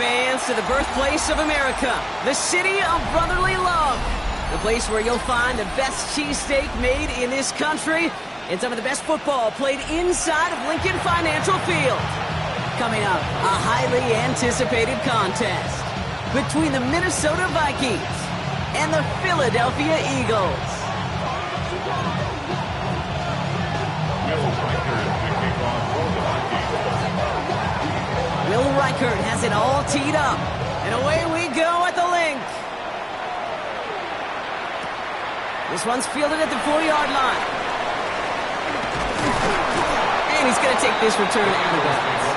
fans, to the birthplace of America, the city of brotherly love. The place where you'll find the best cheesesteak made in this country and some of the best football played inside of Lincoln Financial Field. Coming up, a highly anticipated contest between the Minnesota Vikings and the Philadelphia Eagles. Will Reichert has it all teed up, and away we go at the link. This one's fielded at the 4-yard line. And he's going to take this return out of bounds.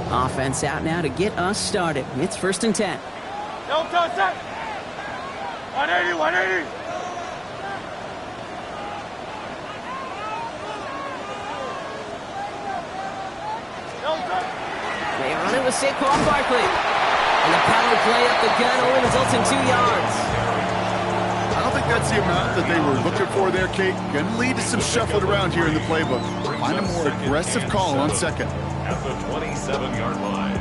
Offense out now to get us started. It's 1st and 10. Don't touch that. 180, 180. They run it with Saquon Barkley. And the power play up the gun only results in 2 yards. I don't think that's the amount that they were looking for there, Kate. Going to lead to some shuffling around here in the playbook. Find a more aggressive call on second. At the 27-yard line.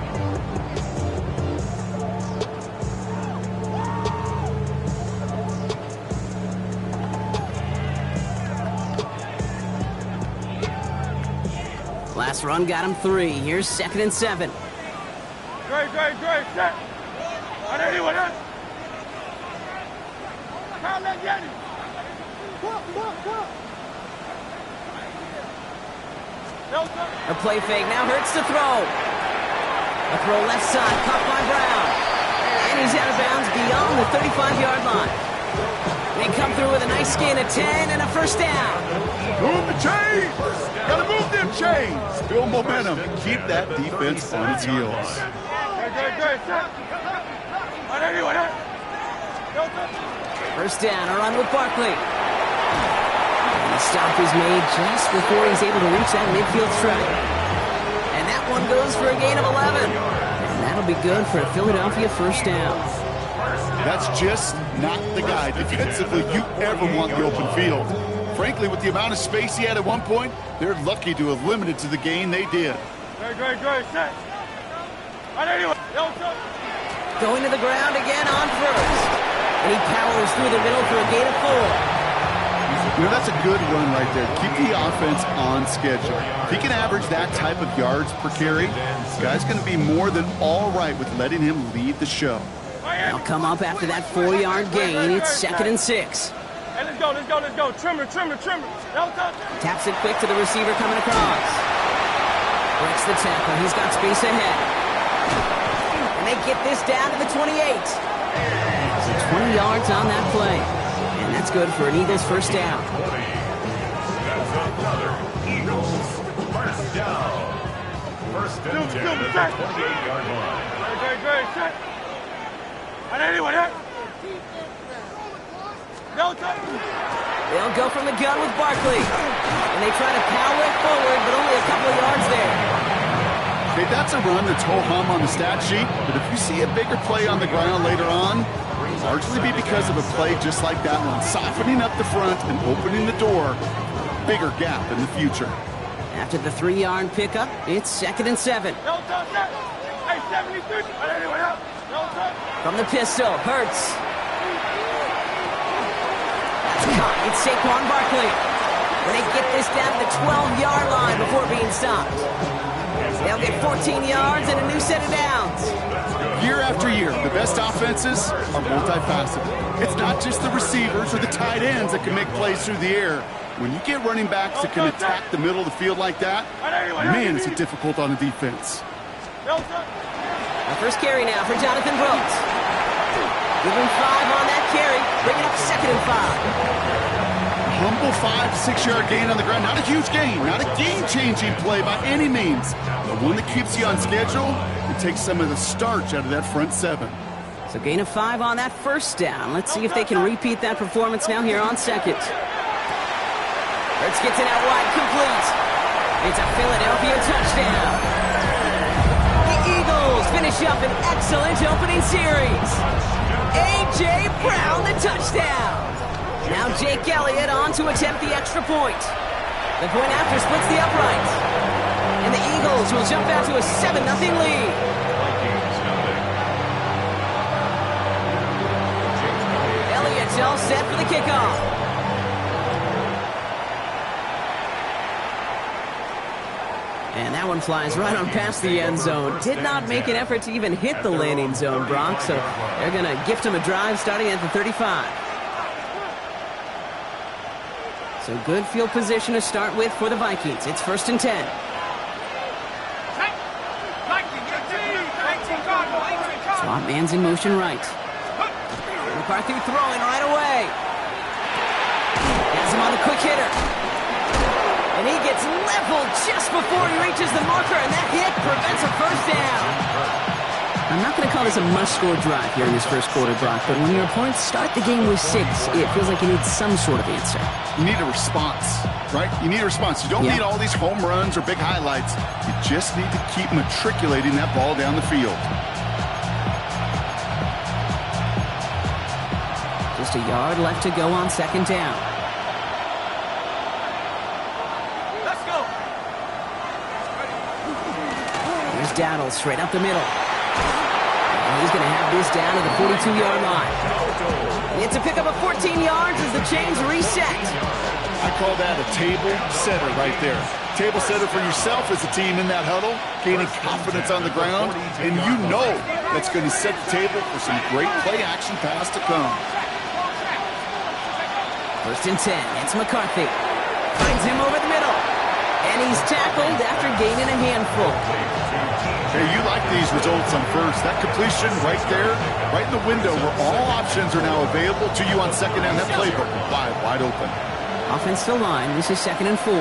Last run got him 3. Here's 2nd and 7. Great, set. 180, 180. Can't let get it. A play fake now hurts to throw. A throw left side, caught by Brown. And he's out of bounds beyond the 35-yard line. They come through with a nice gain of 10 and a 1st down. Move the chains! Gotta move them chains! Build momentum. Keep that defense on its heels. Great, set. 180, 180. 1st down, a run with Barkley. The stop is made just before he's able to reach that midfield strike. And that one goes for a gain of 11. And that'll be good for a Philadelphia 1st down. That's just not the guy defensively you ever want in the open field. Frankly, with the amount of space he had at one point, they're lucky to have limited to the gain they did. Great, set. 180. Going to the ground again on 1st. And he powers through the middle for a gain of 4. You know, that's a good run right there. Keep the offense on schedule. If he can average that type of yards per carry, this guy's going to be more than all right with letting him lead the show. They'll come up after that 4-yard gain. It's 2nd and 6. Hey, let's go. Trimmer. Taps it quick to the receiver coming across. Breaks the tackle. He's got space ahead. And they get this down to the 28. So 20 yards on that play. And that's good for an Eagles 1st down. That's another Eagles 1st down. 1st and 10 at the 28-yard line. Great, set. 180, 180. They'll go from the gun with Barkley. And they try to power it forward, but only a couple of yards there. Okay, that's a run that's ho-hum on the stat sheet, but if you see a bigger play on the ground later on, largely be because of a play just like that one, softening up the front and opening the door, bigger gap in the future. After the 3-yard pickup, it's 2nd and 7. From the pistol, Hurts. That's caught. It's Saquon Barkley. When they get this down to the 12-yard line before being stopped. They'll get 14 yards and a new set of downs. Year after year, the best offenses are multifaceted. It's not just the receivers or the tight ends that can make plays through the air. When you get running backs that can attack the middle of the field like that, man, is it difficult on the defense. Our first carry now for Jonathan Brooks. Give him 5 on that carry. Bring it up 2nd and 5. Humble 5 to 6 yard gain on the ground. Not a huge gain, not a game-changing play by any means, but one that keeps you on schedule and takes some of the starch out of that front 7. So gain of 5 on that first down. Let's see if they can repeat that performance now here on 2nd. Hurts gets it out wide, complete. It's a Philadelphia touchdown. The Eagles finish up an excellent opening series. A.J. Brown, the touchdown. Now Jake Elliott on to attempt the extra point. The point after splits the upright. And the Eagles will jump out to a 7-0 lead. Elliott's all set for the kickoff. And that one flies right on past the end zone. Did not make an effort to even hit the landing zone, Brock. So they're going to gift him a drive starting at the 35. So good field position to start with for the Vikings. It's 1st and 10. Swamp man's in motion right. McCarthy throwing right away. Has him on the quick hitter. And he gets leveled just before he reaches the marker, and that hit prevents a first down. I'm not going to call this a must-score drive here in this first quarter, Brock, but when your opponents start the game with 6, it feels like you need some sort of answer. You need a response, right? You need a response. You don't need all these home runs or big highlights. You just need to keep matriculating that ball down the field. Just a yard left to go on 2nd down. Dowdle straight up the middle. And he's going to have this down to the 42-yard line. It's a pickup of 14 yards as the chains reset. I call that a table setter right there. Table setter for yourself as a team in that huddle, gaining confidence on the ground, and you know that's going to set the table for some great play-action pass to come. 1st and 10. It's McCarthy. Finds him over the middle. And he's tackled after gaining a handful. Hey, you like these results on first. That completion right there, right in the window where all options are now available to you on 2nd down. That playbook wide open. Offensive line, this is 2nd and 4.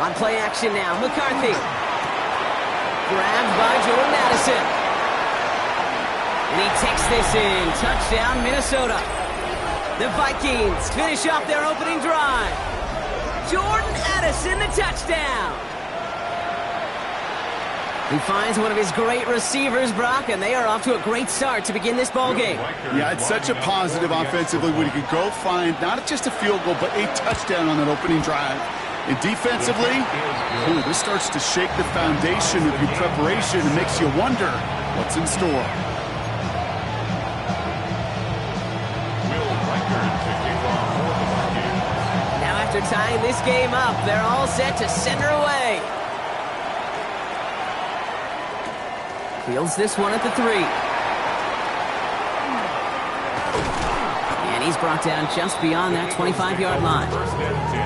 On play action now, McCarthy. Grabbed by Jordan Addison. And he takes this in. Touchdown, Minnesota. The Vikings finish off their opening drive. Jordan Addison, the touchdown. He finds one of his great receivers, Brock, and they are off to a great start to begin this ball game. Yeah, it's such a positive offensively when you could go find not just a field goal, but a touchdown on that opening drive. And defensively, this starts to shake the foundation of your preparation and makes you wonder what's in store. After tying this game up, they're all set to send her away. Fields this one at the 3. And he's brought down just beyond that 25-yard line. 1st and 10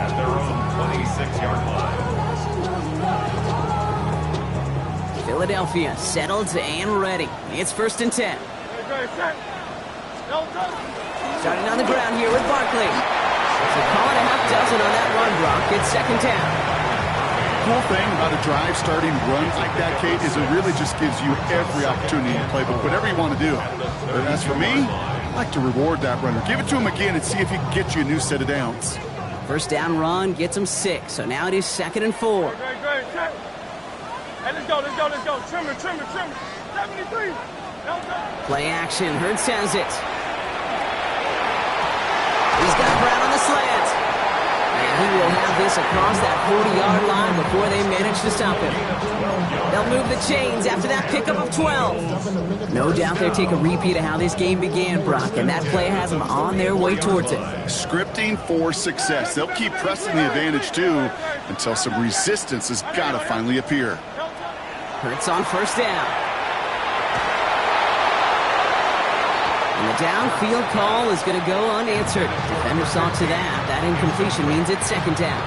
at their own 26-yard line. Philadelphia settled and ready. It's 1st and 10. Starting on the ground here with Barkley. So call it a half dozen on that run, Brock. It's 2nd down. The cool thing about a drive starting runs like that, Kate, is it really just gives you every opportunity to play, but whatever you want to do. But as for me, I like to reward that runner. Give it to him again and see if he can get you a new set of downs. 1st down run gets him 6. So now it is 2nd and 4. Great. Hey, let's go. Trimmer. 73. Play action. Hurts has it. He's got Brown on the slant. And he will have this across that 40-yard line before they manage to stop him. They'll move the chains after that pickup of 12. No doubt they'll take a repeat of how this game began, Brock, and that play has them on their way towards it. Scripting for success. They'll keep pressing the advantage, too, until some resistance has got to finally appear. Hurts on first down. And the downfield call is going to go unanswered. Defender saw to that. That incompletion means it's second down.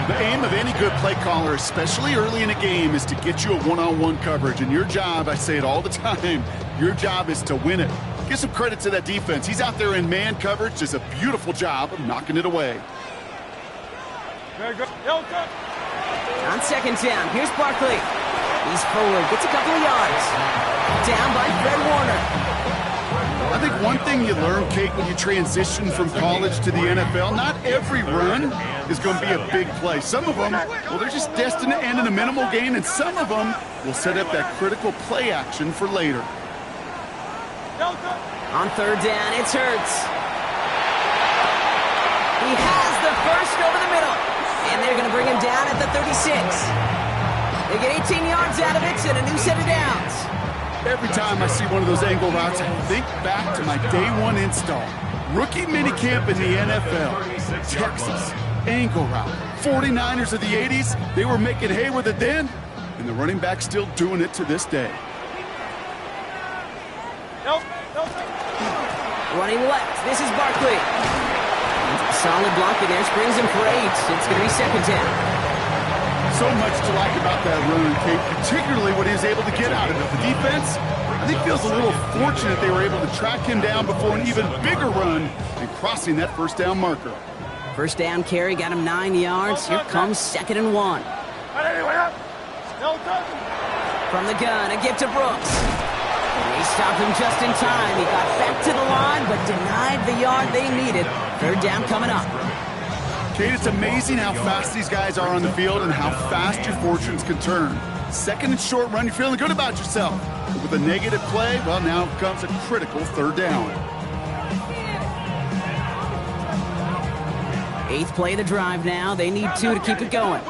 The aim of any good play caller, especially early in a game, is to get you a one-on-one coverage. And your job, I say it all the time, your job is to win it. Give some credit to that defense. He's out there in man coverage. Does a beautiful job of knocking it away. On second down, here's Barkley. He's forward, gets a couple of yards. Down by Fred Warner. I think one thing you learn, Kate, when you transition from college to the NFL, not every run is going to be a big play. Some of them, well, they're just destined to end in a minimal gain, and some of them will set up that critical play action for later. On third down, it's Hurts. He has the first over the middle, and they're going to bring him down at the 36. They get 18 yards out of it and a new set of downs. Every time I see one of those angle routes, I think back to my day one install. Rookie minicamp in the NFL. Texas, angle route. 49ers of the 80s, they were making hay with it then, and the running back's still doing it to this day. Running left, this is Barkley. Solid block in there, springs him for 8. It's going to be second down. So much to like about that run, Kate, particularly what he was able to get out of it. The defense, I think, feels a little fortunate they were able to track him down before an even bigger run and crossing that first down marker. First down carry got him 9 yards. Here comes 2nd and 1. From the gun, a give to Brooks. They stopped him just in time. He got back to the line, but denied the yard they needed. Third down coming up. Kate, it's amazing how fast these guys are on the field and how fast your fortunes can turn. Second and short run, you're feeling good about yourself. But with a negative play, well, now comes a critical third down. 8th play of the drive now. They need 2 to keep it going.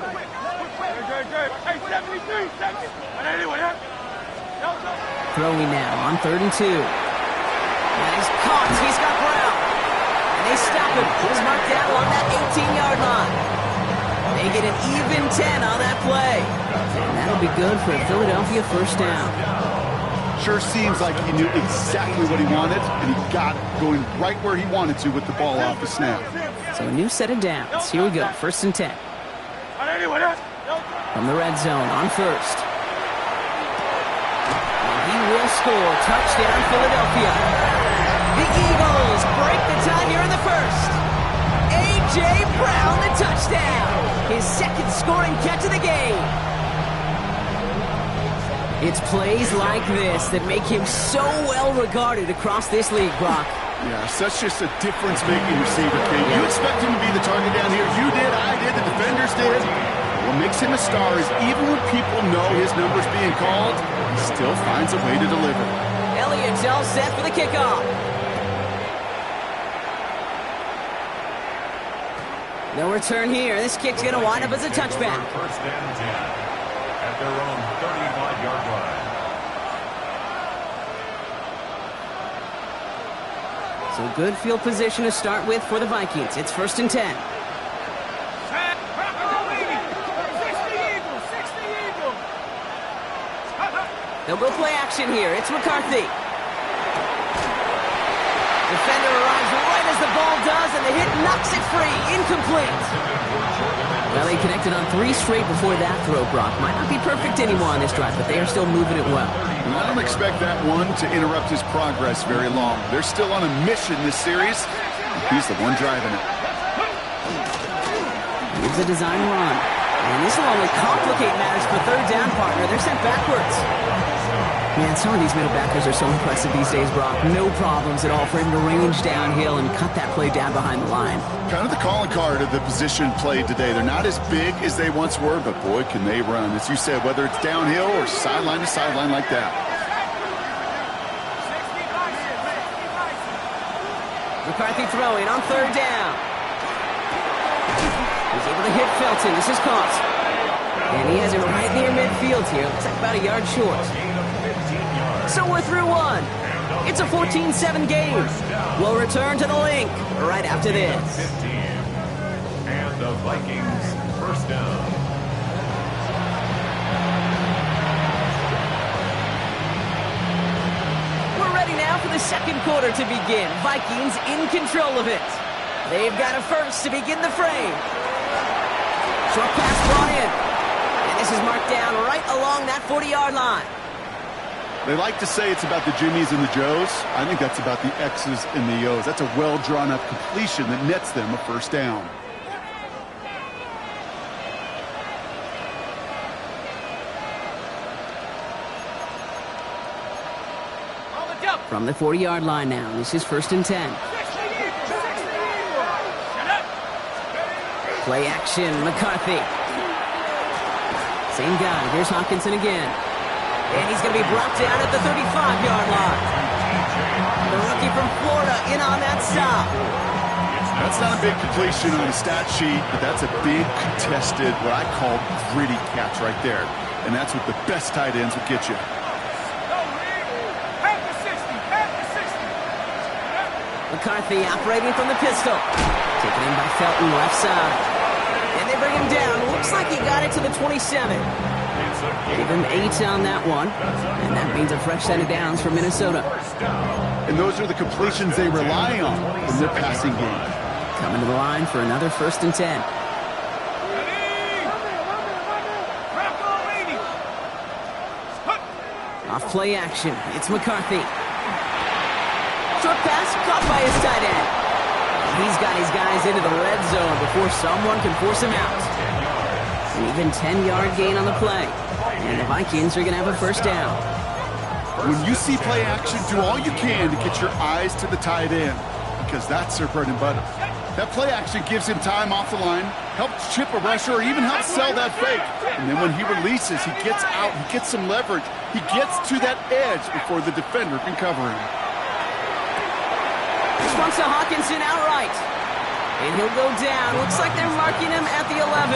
Throwing now on 3rd and 2. And he's caught. He's got Brown. And they stop him. He's marked down along that 18-yard line. They get an even 10 on that play. And that'll be good for a Philadelphia first down. Sure seems like he knew exactly what he wanted, and he got it, going right where he wanted to with the ball off the snap. So a new set of downs. Here we go. 1st and 10. From the red zone on 1st. He will score. Touchdown, Philadelphia. The Eagles break the tie here in the 1st. A.J. Brown, the touchdown. His 2nd scoring catch of the game. It's plays like this that make him so well regarded across this league, Brock. Yeah, such just a difference-making receiver, Kate. You expect him to be the target down here. You did, I did, the defenders did. What makes him a star is even when people know his number's being called, he still finds a way to deliver. Elliott's all set for the kickoff. No return here. This kick's going to wind up as a touchback. First and 10 at their own 35-yard line. So good field position to start with for the Vikings. It's 1st and 10. They'll go play action here. It's McCarthy. Defender arrives right as the ball does, and the hit knocks it free. Incomplete. Well, they connected on 3 straight before that throw, Brock. Might not be perfect anymore on this drive, but they are still moving it well. And I don't expect that one to interrupt his progress very long. They're still on a mission this series. He's the one driving it. Here's a design run. And this will only complicate matters for third down, partner. They're sent backwards. Man, some of these middle backers are so impressive these days, Brock. No problems at all for him to range downhill and cut that play down behind the line. Kind of the calling card of the position played today. They're not as big as they once were, but boy, can they run. As you said, whether it's downhill or sideline to sideline like that. McCarthy throwing on 3rd down. He's able to hit Felton. This is caught. And he has it right near midfield here. Looks like about a yard short. So we're through one. It's a 14-7 game. We'll return to the link right after this. 15. And the Vikings first down. second quarter to begin. Vikings in control of it. They've got a first to begin the frame. Short pass brought in. And this is marked down right along that 40-yard line. They like to say it's about the Jimmies and the Joes. I think that's about the X's and the O's. That's a well-drawn-up completion that nets them a first down. From the 40-yard line now, this is 1st and 10. Play action, McCarthy. Same guy, here's Hockenson again. And he's going to be brought down at the 35-yard line. The rookie from Florida in on that stop. That's not a big completion on the stat sheet, but that's a big contested, what I call gritty catch right there. And that's what the best tight ends will get you. McCarthy operating from the pistol. Taken in by Felton, left side. And they bring him down. Looks like he got it to the 27. Give him 8 on that one. And that means a fresh set of downs for Minnesota. And those are the completions they rely on in their passing game. Coming to the line for another 1st and 10. Off play action. It's McCarthy. Short pass caught by his tight end. He's got his guys into the red zone before someone can force him out. An even 10-yard gain on the play. And the Vikings are going to have a first down. When you see play action, do all you can to get your eyes to the tight end, because that's their bread and butter. That play action gives him time off the line, helps chip a rusher, or even helps sell that fake. And then when he releases, he gets out, he gets some leverage. He gets to that edge before the defender can cover him. This one's to Hockenson outright. And he'll go down. Looks like they're marking him at the 11.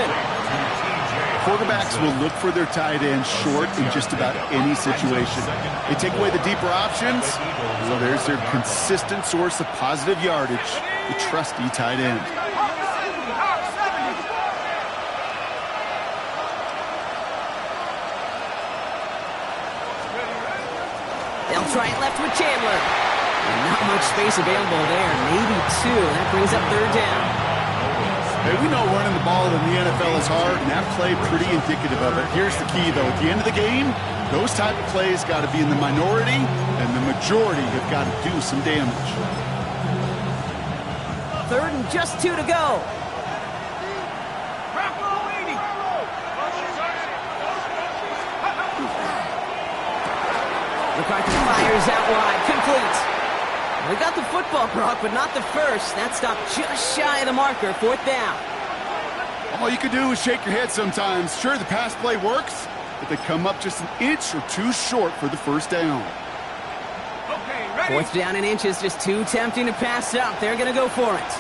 Quarterbacks will look for their tight end short in just about any situation. They take away the deeper options, so there's their consistent source of positive yardage, the trusty tight end. They'll try it left with Chandler. Not much space available there. Maybe 2. That brings up 3rd down. Hey, we know running the ball in the NFL is hard, and that play pretty indicative of it. Here's the key, though. At the end of the game, those type of plays got to be in the minority, and the majority have got to do some damage. 3rd and just 2 to go. McCarthy fires out wide. Complete. We got the football, Brock, but not the first. That stopped just shy of the marker. 4th down. All you can do is shake your head sometimes. Sure, the pass play works, but they come up just an inch or 2 short for the first down. Okay, ready? 4th down in inches, just too tempting to pass up. They're going to go for it.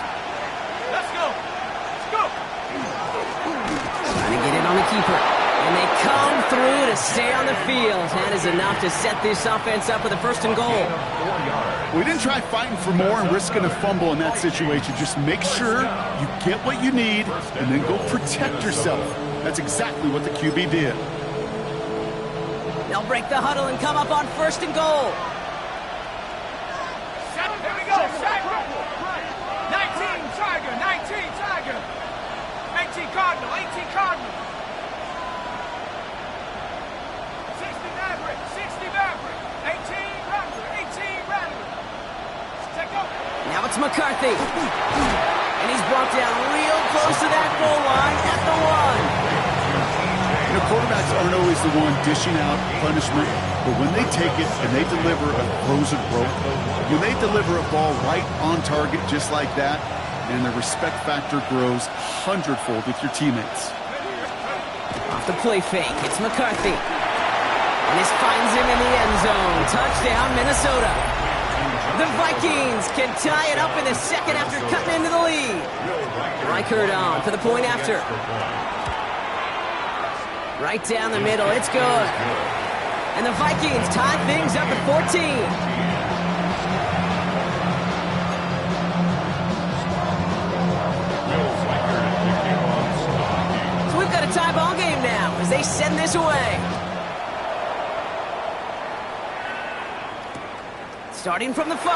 Let's go. Let's go. Trying to get it on the keeper. And they come through to stay on the field. That is enough to set this offense up with a 1st and goal. We didn't try fighting for more and risking a fumble in that situation. Just make sure you get what you need and then go protect yourself. That's exactly what the QB did. They'll break the huddle and come up on 1st and goal. Here we go. 19 Tiger. 19 Tiger. 18 Cardinal. 18 Cardinal. 60 Maverick. 60 Maverick. 18 Rattler. 18 Rattler. Take over. Now it's McCarthy. And he's brought down real close to that goal line at the 1. You know, quarterbacks aren't always the one dishing out punishment, but when they take it and they deliver a frozen rope, when they deliver a ball right on target just like that, and the respect factor grows 100-fold with your teammates. Off the play fake, it's McCarthy. And this finds him in the end zone. Touchdown, Minnesota. The Vikings can tie it up in the second after cutting into the lead. Reichert on for the point after. Right down the middle, it's good. And the Vikings tie things up at 14. So we've got a tie ball game now as they send this away. Starting from the 5.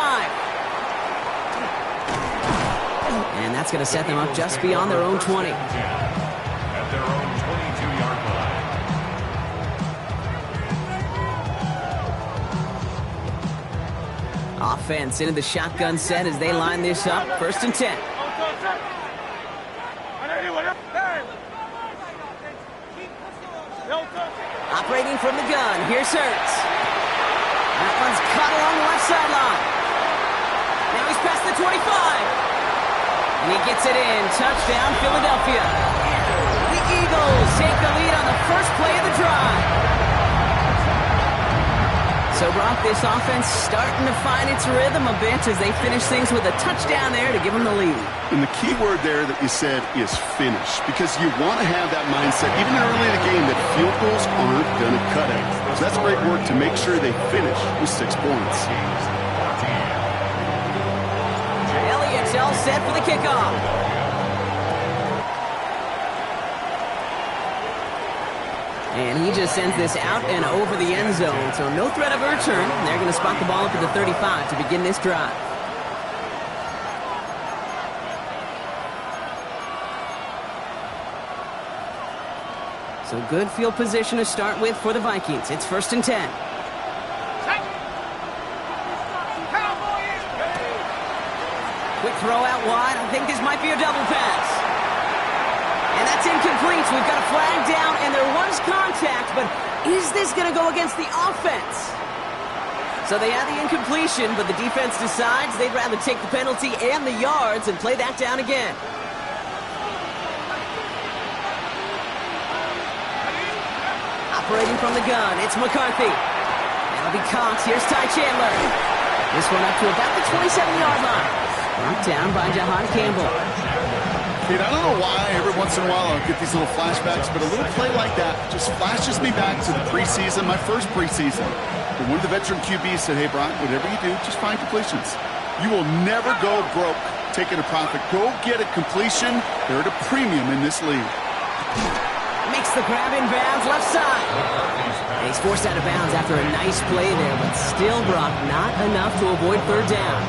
And that's going to set them up just beyond their own 20. At their own 22-yard line. Offense into the shotgun set as they line this up. 1st and 10. Operating from the gun, here's Hurts. That one's caught along the left sideline. Now he's past the 25. And he gets it in. Touchdown, Philadelphia. The Eagles take the lead on the first play of the drive. So, Brock, this offense starting to find its rhythm a bit as they finish things with a touchdown there to give them the lead. And the key word there that you said is finish, because you want to have that mindset, even early in the game, that field goals aren't going to cut it. So that's great work to make sure they finish with 6 points. Elliott's all set for the kickoff. And he just sends this out and over the end zone, so no threat of a return. They're going to spot the ball up at the 35 to begin this drive. So good field position to start with for the Vikings. It's 1st and 10. Quick throw out wide. I think this might be a double pass. And that's incomplete. We've got a flag down, and there was contact, but is this going to go against the offense? So they have the incompletion, but the defense decides they'd rather take the penalty and the yards and play that down again. Operating from the gun, it's McCarthy. That'll be Cox. Here's Ty Chandler. This one up to about the 27-yard line. Knocked down by Jahan Campbell. I don't know why every once in a while I'll get these little flashbacks, but a little play like that just flashes me back to the preseason, my first preseason. And one of the veteran QBs said, hey, Brian, whatever you do, just find completions. You will never go broke taking a profit. Go get a completion. They're at a premium in this league. Makes the grab in bounds, left side. And he's forced out of bounds after a nice play there, but still, Brock, not enough to avoid 3rd down.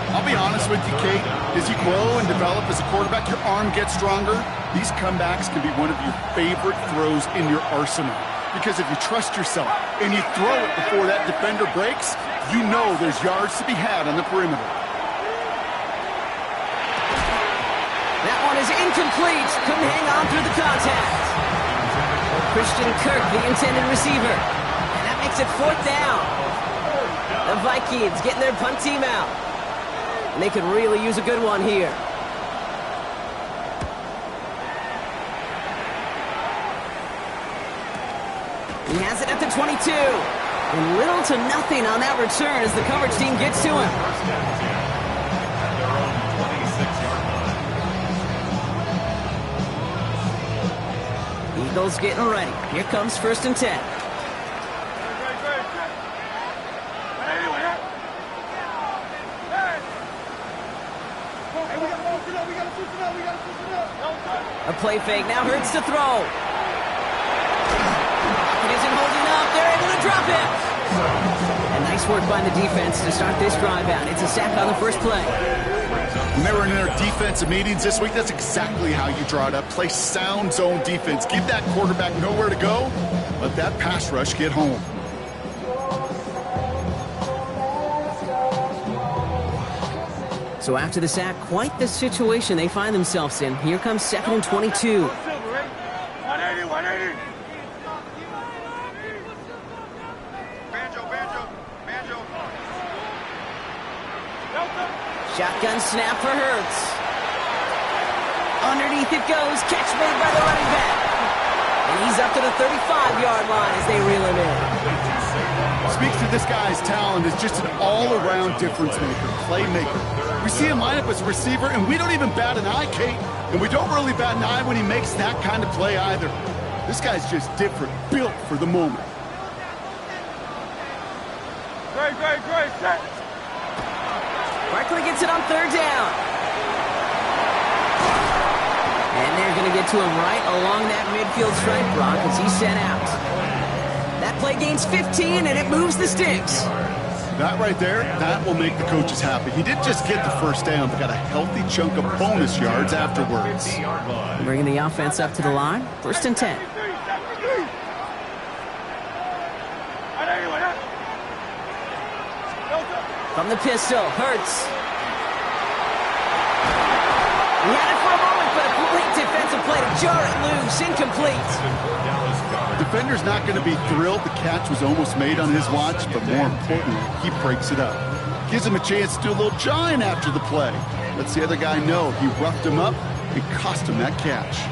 I'll be honest with you, Kate. As you grow and develop as a quarterback, your arm gets stronger. These comebacks can be one of your favorite throws in your arsenal. Because if you trust yourself and you throw it before that defender breaks, you know there's yards to be had on the perimeter. That one is incomplete. Couldn't hang on through the contact. Christian Kirk, the intended receiver. And that makes it 4th down. The Vikings getting their punt team out. And they could really use a good one here. He has it at the 22. And little to nothing on that return as the coverage team gets to him. Eagles getting ready. Here comes 1st and 10. A play fake. Now Hurts to throw. It isn't holding up. They're able to drop it. And nice work by the defense to start this drive out. It's a sack on the first play. When they were in their defensive meetings this week, that's exactly how you draw it up. Play sound zone defense. Give that quarterback nowhere to go. Let that pass rush get home. So after the sack, quite the situation they find themselves in. Here comes 2nd and 22. 180, 180. Shotgun snap for Hurts. Underneath it goes. Catch made by the running back. And he's up to the 35-yard line as they reel him in. Speaks to this guy's talent as just an all-around difference maker, playmaker. We see him line up as a receiver, and we don't even bat an eye, Kate. And we don't really bat an eye when he makes that kind of play either. This guy's just different, built for the moment. Great, set. Barkley gets it on 3rd down. And they're going to get to him right along that midfield stripe, Brock, as he's sent out. That play gains 15, and it moves the sticks. That right there, that will make the coaches happy. He didn't just get the first down, but got a healthy chunk of bonus yards afterwards. Bringing the offense up to the line. 1st and 10. From the pistol, Hurts. He had it for a moment, but a complete defensive play to jar it loose. Incomplete. Defender's not going to be thrilled the catch was almost made on his watch, but more importantly, he breaks it up. Gives him a chance to do a little jawing after the play. Lets the other guy know he roughed him up and cost him that catch.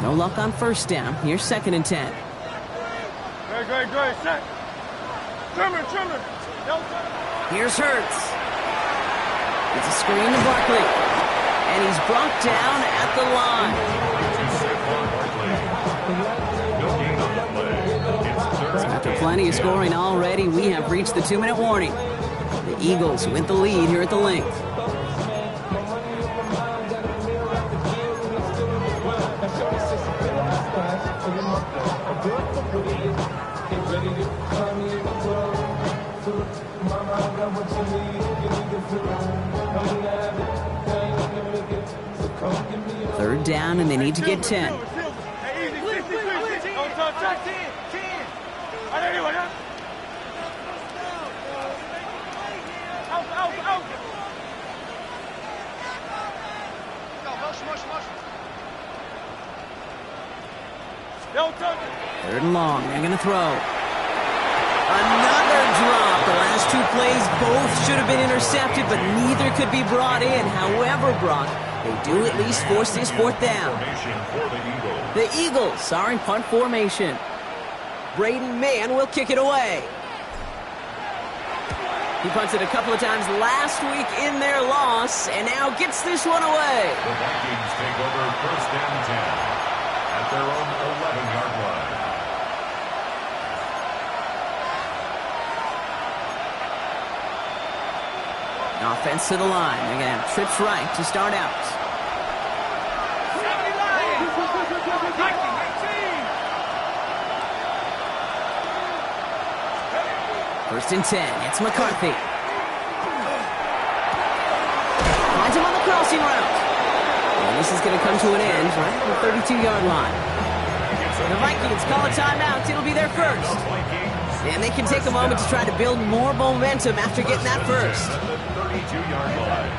No luck on 1st down. Here's 2nd and 10. Great. Set. Trimmer. Here's Hurts. It's a screen to Barkley. And he's brought down at the line. So after plenty of scoring already, we have reached the 2-minute warning. The Eagles with the lead here at the length. Third down, and they need to get 10. Third and long. They're going to throw. Another drop. The last 2 plays both should have been intercepted, but neither could be brought in. However, Brock, they do at least force this 4th down. The Eagles are in punt formation. Braden Mann will kick it away. He punted a couple of times last week in their loss, and now gets this one away. The Vikings take over 1st and 10 at their own 11-yard line. Offense to the line. They're going to have trips right to start out. First and 10. It's McCarthy. Finds him on the crossing route. And this is going to come to an end right at the 32-yard line. The Vikings call a timeout. It'll be their first. And they can take a moment to try to build more momentum after getting that first. 32-yard line.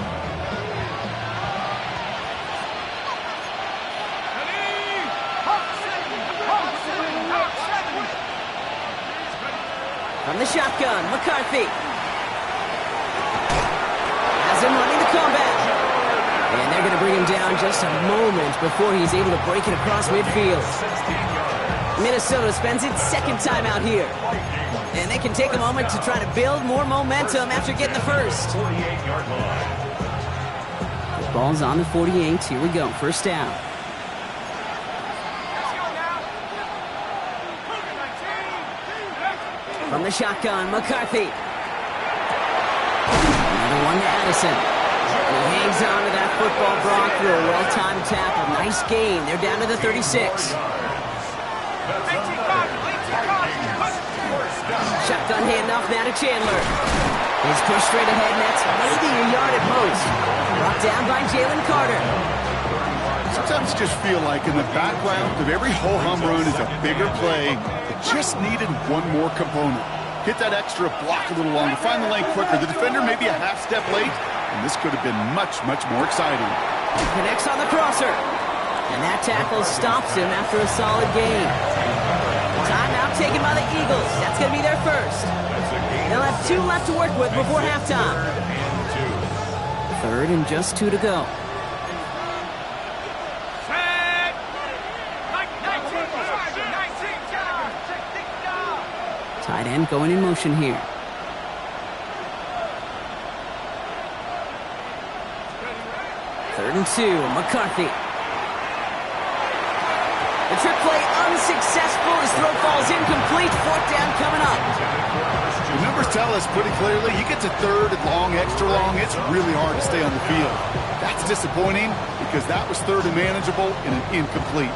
From the shotgun, McCarthy. Has him running the comeback. And they're going to bring him down just a moment before he's able to break it across midfield. Minnesota spends its 2nd time out here. And they can take a moment to try to build more momentum after getting the first. 48-yard line. The ball's on the 48. Here we go. 1st down. From the shotgun, McCarthy. Another one to Addison. And he hangs on to that football, Brock, through a well-timed tackle. Nice gain. They're down to the 36. Shotgun handoff now to Chandler. He's pushed straight ahead, and that's maybe a yard at most. Brought down by Jalen Carter. Sometimes just feel like in the background of every ho-hum run is a bigger play. It just needed one more component. Hit that extra block a little longer, find the lane quicker. The defender maybe a half step late, and this could have been much, much more exciting. Connects on the crosser. And that tackle stops him after a solid gain. Timeout taken by the Eagles. That's going to be their first. They'll have 2 left to work with before halftime. 3rd and just 2 to go. Tight end going in motion here. Third and 2, McCarthy. The trick play unsuccessful. His throw falls incomplete. 4th down coming up. Gonzalez put it clearly, you get to third and long, extra long, it's really hard to stay on the field. That's disappointing because that was third and manageable and an incomplete.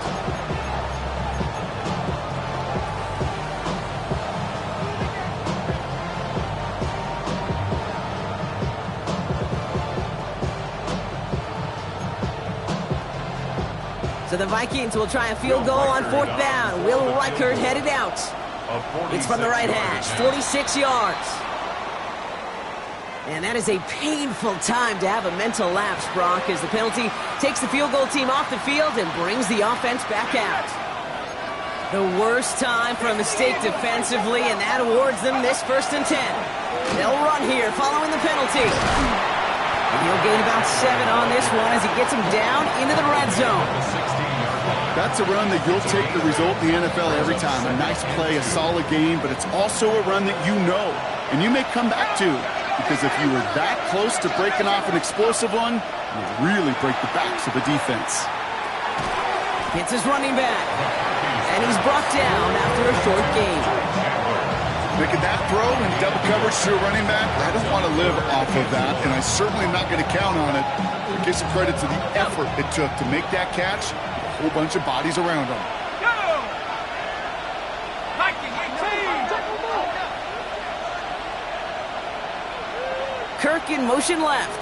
So the Vikings will try a field goal on fourth down. Will Reichert headed out. It's from the right hash, 46 yards. And that is a painful time to have a mental lapse, Brock, as the penalty takes the field goal team off the field and brings the offense back out. The worst time for a mistake defensively, and that awards them this 1st and 10. They'll run here following the penalty. And he'll gain about 7 on this one as he gets him down into the red zone. That's a run that you'll take the result in the NFL every time. A nice play, a solid game, but it's also a run that you know and you may come back to, because if you were that close to breaking off an explosive one, you'd really break the backs of the defense. Hits his running back, and he's brought down after a short gain. Making that throw in double coverage to a running back, I don't want to live off of that, and I certainly am not going to count on it. But give some credit to the effort it took to make that catch. A whole bunch of bodies around him. Go! Viking 18! Kirk in motion left.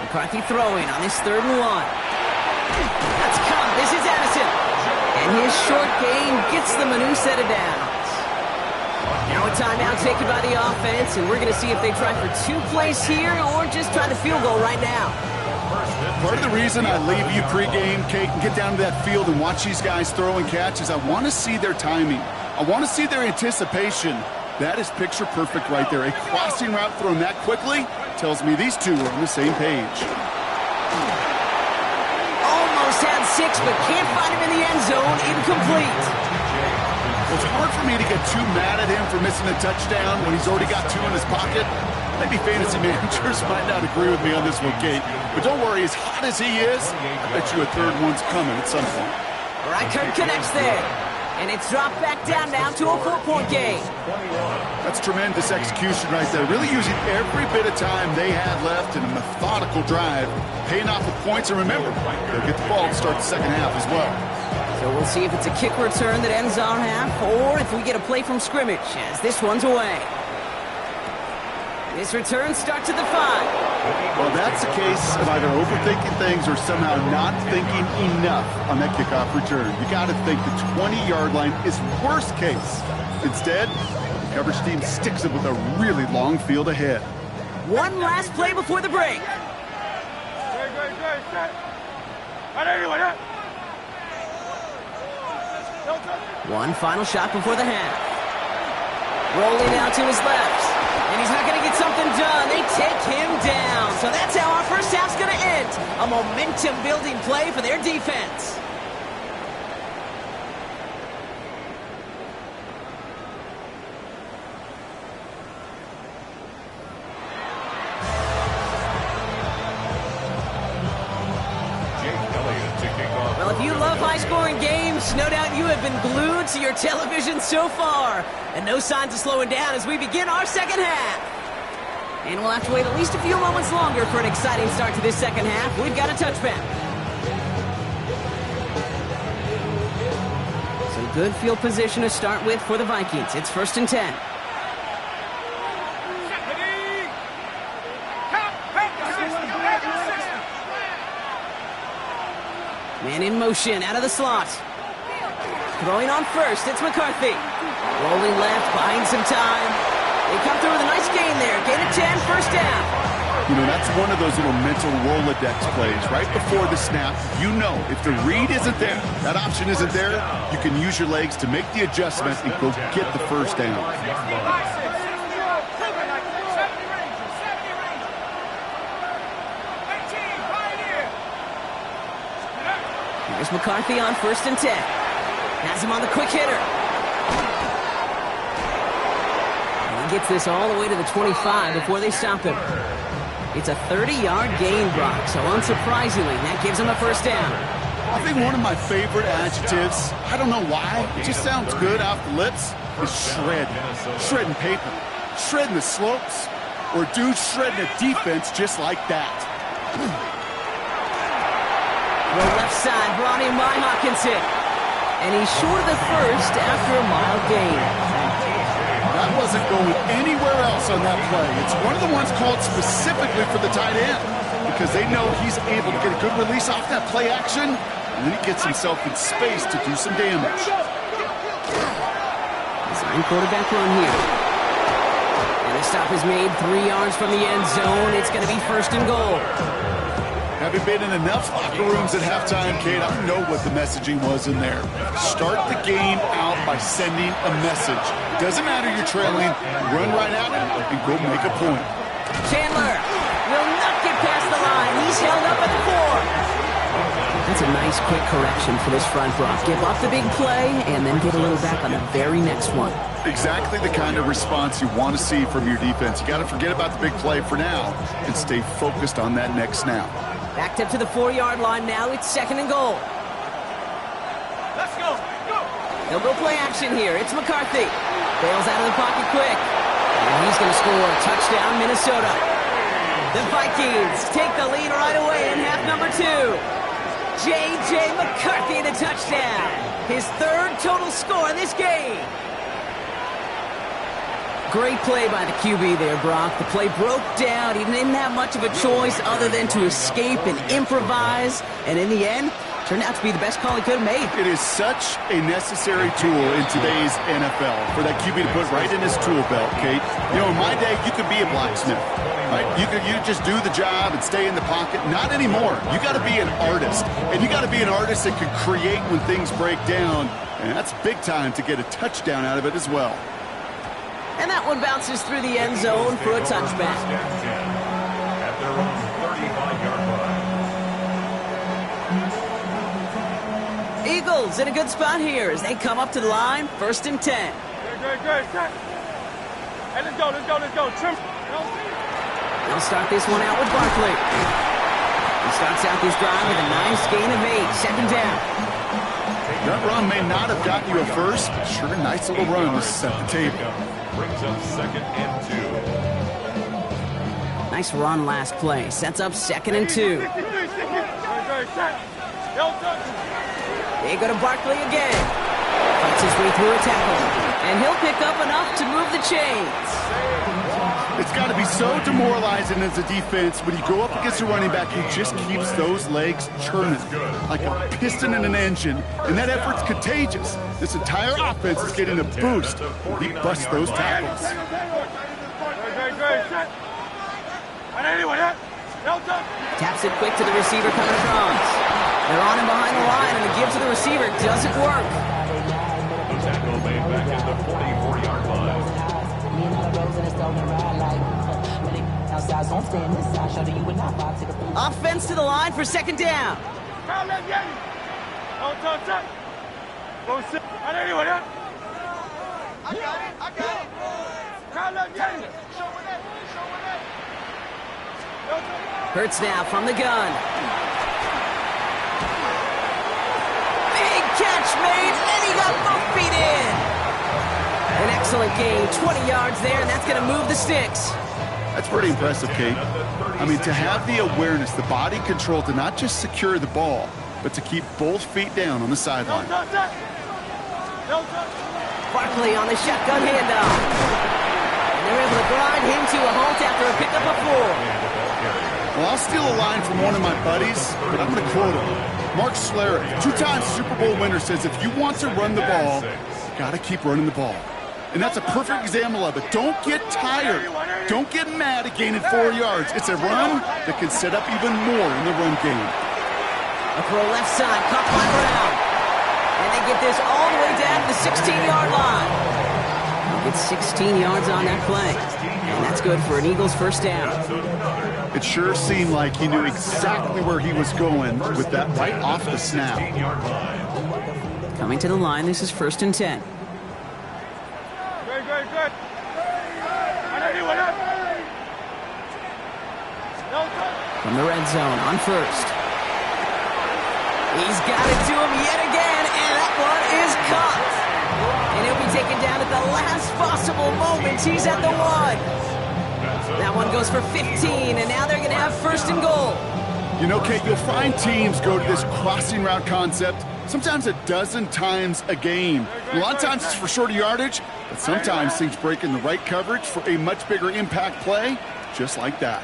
McCarthy throwing on this 3rd and 1. That's come. This is Addison. And his short gain gets them a new set of downs. Now a timeout taken by the offense, and we're going to see if they try for 2 plays here or just try the field goal right now. Part of the reason I leave you pregame, Kate, and get down to that field and watch these guys throw and catch is I want to see their timing. I want to see their anticipation. That is picture perfect right there. A crossing route thrown that quickly tells me these two are on the same page. Almost had 6, but can't find him in the end zone. Incomplete. Well, it's hard for me to get too mad at him for missing a touchdown when he's already got 2 in his pocket. Maybe fantasy managers might not agree with me on this one, Kate. But don't worry, as hot as he is, I bet you a 3rd one's coming at some point. Reichert connects there. And it's dropped back down now to a 4-point game. That's tremendous execution right there. Really using every bit of time they had left in a methodical drive, paying off with points. And remember, they'll get the ball to start the second half as well. So we'll see if it's a kick return that ends our half, or if we get a play from scrimmage, as this one's away. This return starts at the 5. Well, that's a case of either overthinking things or somehow not thinking enough on that kickoff return. You got to think the 20-yard line is worst case. Instead, the coverage team sticks it with a really long field ahead. One last play before the break. One final shot before the half. Rolling out to his left. And he's not going to get something done. They take him down. So that's how our first half's going to end. A momentum-building play for their defense. Well, if you love high-scoring games, no doubt you have been glued to your television so far. And no signs of slowing down as we begin our second half. And we'll have to wait at least a few moments longer for an exciting start to this second half. We've got a touchback. Some good field position to start with for the Vikings. It's 1st and 10. Man in motion, out of the slot. Throwing on first, it's McCarthy. Rolling left, buying some time. They come through with a nice gain there. Gain of 10, 1st down. You know, that's one of those little mental Rolodex plays. Right before the snap, you know if the read isn't there, that option isn't there, you can use your legs to make the adjustment and go get the 1st down. Here's McCarthy on 1st and 10. Has him on the quick hitter. And he gets this all the way to the 25 before they stop him. It's a 30-yard gain, Brock, so unsurprisingly, that gives him a 1st down. I think one of my favorite adjectives, I don't know why, it just sounds good off the lips, is shredding paper, shredding the slopes, or dude shredding a defense just like that. The left side, Ronnie Hawkinson. And he's short of the first after a mild gain. That wasn't going anywhere else on that play. It's one of the ones called specifically for the tight end because they know he's able to get a good release off that play action, and then he gets himself in space to do some damage. Design quarterback run here. And the stop is made 3 yards from the end zone. It's going to be 1st and goal. Having been in enough locker rooms at halftime, Kate, I know what the messaging was in there. Start the game out by sending a message. Doesn't matter you're trailing, run right at it and go make a point. Chandler will not get past the line. He's held up at the 4. That's a nice quick correction for this front row. Give up the big play and then get a little back on the very next one. Exactly the kind of response you want to see from your defense. You got to forget about the big play for now and stay focused on that next snap. Backed up to the 4-yard line now. It's 2nd and goal. Let's go. Go. They'll go play action here. It's McCarthy. Bails out of the pocket quick. And he's going to score. Touchdown, Minnesota. The Vikings take the lead right away in half number 2. J.J. McCarthy, the touchdown. His 3rd total score in this game. Great play by the QB there, Brock. The play broke down. He didn't have much of a choice other than to escape and improvise. And in the end, turned out to be the best call he could have made. It is such a necessary tool in today's NFL for that QB to put right in his tool belt, Kate. You know, in my day, you could be a blacksmith, right? You could just do the job and stay in the pocket. Not anymore. You got to be an artist. And you got to be an artist that can create when things break down. And that's big time to get a touchdown out of it as well. And that one bounces through the end zone for a touchback. At their own 35-yard line. Eagles in a good spot here as they come up to the line. 1st and 10. Good. Hey, let's go. Trim. They'll start this one out with Barkley. He starts out this drive with a nice gain of 8. 2nd down. That run may not have gotten you a first, but sure, nice little run to set the table. Brings up 2nd and 2. Nice run last play. Sets up 2nd and 2. They go to Barkley again. Fights his way through a tackle. And he'll pick up enough to move the chains. It's got to be so demoralizing as a defense when you go up against a running back who just keeps those legs churning like a piston in an engine, and that effort's contagious. This entire offense is getting a boost when he busts those tackles. Taps it quick to the receiver coming across. They're on him behind the line, and the give to the receiver doesn't work. The tackle made back at the 44-yard line. Offense to the line for 2nd down. Hurts now from the gun. Big catch made, and he got both feet in. An excellent gain, 20 yards there, and that's going to move the sticks. That's pretty impressive, Kate. I mean, to have the awareness, the body control to not just secure the ball, but to keep both feet down on the sideline. Barkley on the shotgun handoff. And they're able to grind him to a halt after a pickup of 4. Well, I'll steal a line from one of my buddies, but I'm going to quote him. Mark Schlereth, 2-time Super Bowl winner, says if you want to run the ball, you got to keep running the ball. And that's a perfect example of it. Don't get tired. Don't get mad at gaining 4 yards. It's a run that can set up even more in the run game. A throw left side, caught by Brown. And they get this all the way down to the 16-yard line. He gets 16 yards on that play. And that's good for an Eagles 1st down. It sure seemed like he knew exactly where he was going with that right off the snap. Coming to the line, this is 1st and 10. Good. From the red zone on 1st. He's got it to him yet again, and that one is caught. And he'll be taken down at the distance. He's at the 1. That one goes for 15, and now they're going to have first and goal. You know, Kate, you'll find teams go to this crossing route concept sometimes a dozen times a game. A lot of times it's for shorter yardage, but sometimes things break in the right coverage for a much bigger impact play, just like that.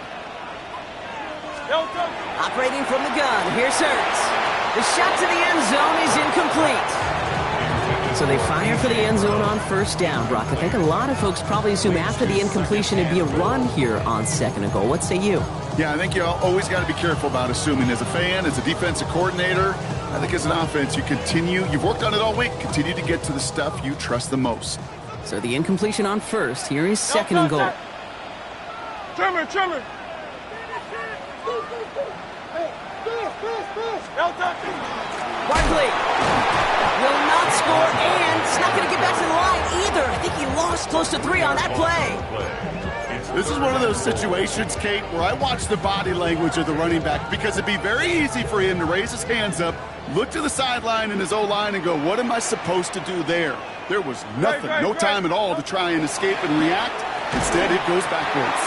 Operating from the gun, here's Hurts. The shot to the end zone is incomplete. So they fire for the end zone on first down, Brock. I think a lot of folks probably assume after the incompletion it'd be a run here on second and goal. What say you? Yeah, I think you always got to be careful about assuming. As a fan, as a defensive coordinator, I think as an offense, you've worked on it all week, continue to get to the stuff you trust the most. So the incompletion on first. Here is second and goal. Trimmer. Barkley will not score, and it's not going to get back to the line either. I think he lost close to 3 on that play. This is one of those situations, Kate, where I watch the body language of the running back because it'd be very easy for him to raise his hands up, look to the sideline in his O-line and go, what am I supposed to do there? There was nothing, no time at all to try and escape and react. Instead, it goes backwards.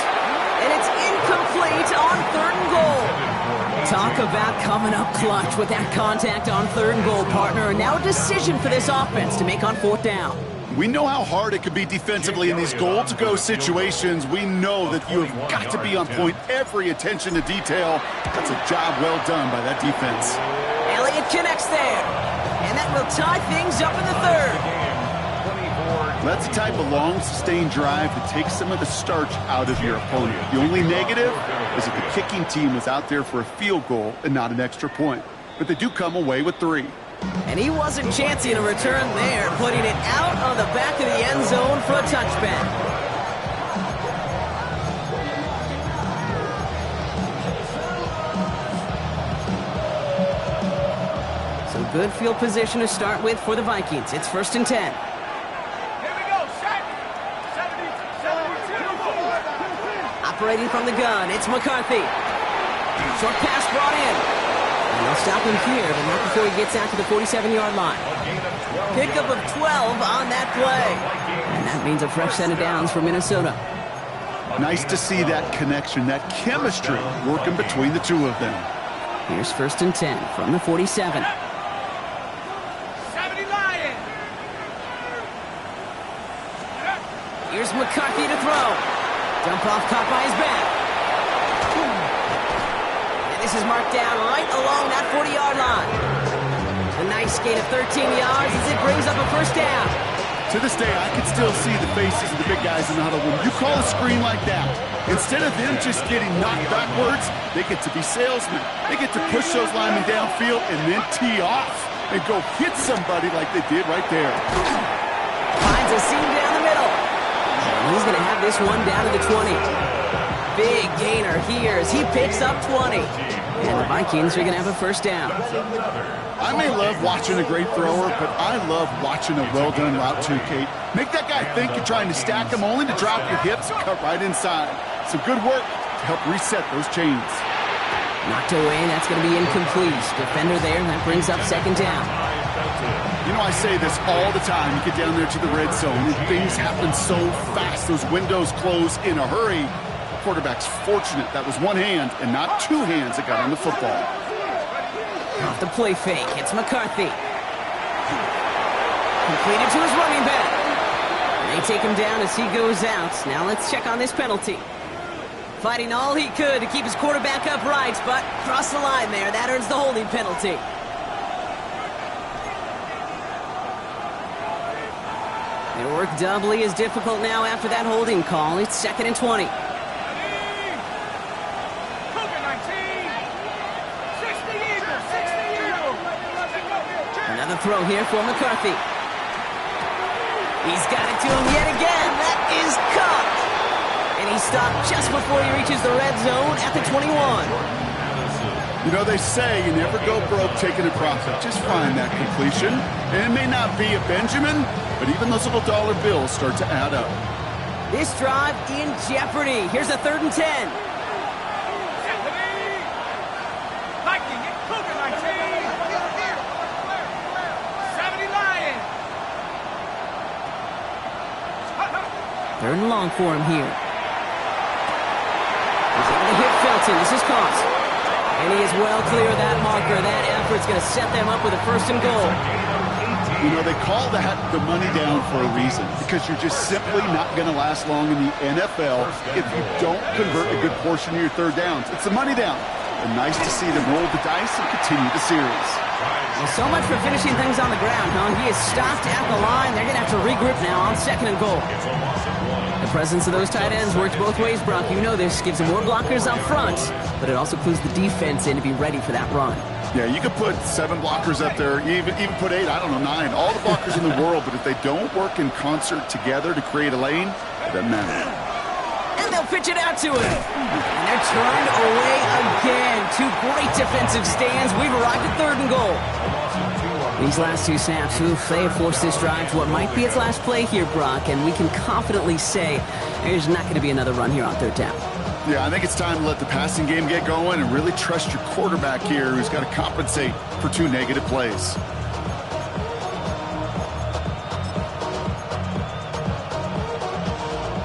And it's incomplete on third and goal. Talk about coming up clutch with that contact on third and goal, partner. And now a decision for this offense to make on fourth down. We know how hard it could be defensively in these goal-to-go situations. We know that you have got to be on point, every attention to detail. That's a job well done by that defense. Elliott connects there. And that will tie things up in the third. That's the type of long, sustained drive that takes some of the starch out of your opponent. The only negative is that the kicking team was out there for a field goal and not an extra point. But they do come away with 3. And he wasn't chancing a return there, putting it out on the back of the end zone for a touchback. So good field position to start with for the Vikings. It's first and 10. Operating from the gun, it's McCarthy. Short pass brought in. And they'll stop him here, but not before he gets out to the 47-yard line. Pickup of 12 on that play. And that means a fresh set of downs for Minnesota. Nice to see that connection, that chemistry working between the two of them. Here's first and 10 from the 47. 70 Lion. Here's McCarthy to throw. Dump off caught by his back. And this is marked down right along that 40-yard line. A nice gain of 13 yards as it brings up a first down. To this day, I can still see the faces of the big guys in the huddle. When you call a screen like that, instead of them just getting knocked backwards, they get to be salesmen. They get to push those linemen downfield and then tee off and go hit somebody like they did right there. Finds a seam down the middle. And he's going to have this one down to the 20. Big gainer here as he picks up 20. And the Vikings are going to have a first down. I may love watching a great thrower, but I love watching a well-done route too, Kate. Make that guy think you're trying to stack him only to drop your hips and cut right inside. Some good work to help reset those chains. Knocked away, and that's going to be incomplete. Defender there, and that brings up second down. You know, I say this all the time. You get down there to the red zone, and things happen so fast. Those windows close in a hurry. The quarterback's fortunate that was one hand and not 2 hands that got on the football. Off the play fake, it's McCarthy. Completed to his running back. They take him down as he goes out. Now let's check on this penalty. Fighting all he could to keep his quarterback upright, but crossed the line there. That earns the holding penalty. It worked doubly as difficult now after that holding call. It's second and 20. Another throw here for McCarthy. He's got it to him yet again. That is caught. And he stopped just before he reaches the red zone at the 21. You know, they say you never go broke taking a profit. Just find that completion. And it may not be a Benjamin, but even those little dollar bills start to add up. This drive in jeopardy. Here's a 3rd and 10. Third and long for him here. He's able to hit Felton. This is caught. And he is well clear of that marker. That effort's going to set them up with a first and goal. You know, they call that the money down for a reason, because you're just simply not going to last long in the NFL if you don't convert a good portion of your third downs. It's the money down. And nice to see them roll the dice and continue the series. Well, so much for finishing things on the ground, huh? He is stopped at the line. They're going to have to regroup now on second and goal. The presence of those tight ends works both ways, Brock. You know this. Gives them more blockers up front, but it also clues the defense in to be ready for that run. Yeah, you could put 7 blockers up there, even put 8, I don't know, 9. All the blockers in the world, but if they don't work in concert together to create a lane, it doesn't matter. And they'll pitch it out to him. And they're turned away again. 2 great defensive stands. We've arrived at third and goal. These last 2 snaps, they have forced this drive to what might be its last play here, Brock, and we can confidently say there's not going to be another run here on third down. Yeah, I think it's time to let the passing game get going and really trust your quarterback here, who's got to compensate for 2 negative plays.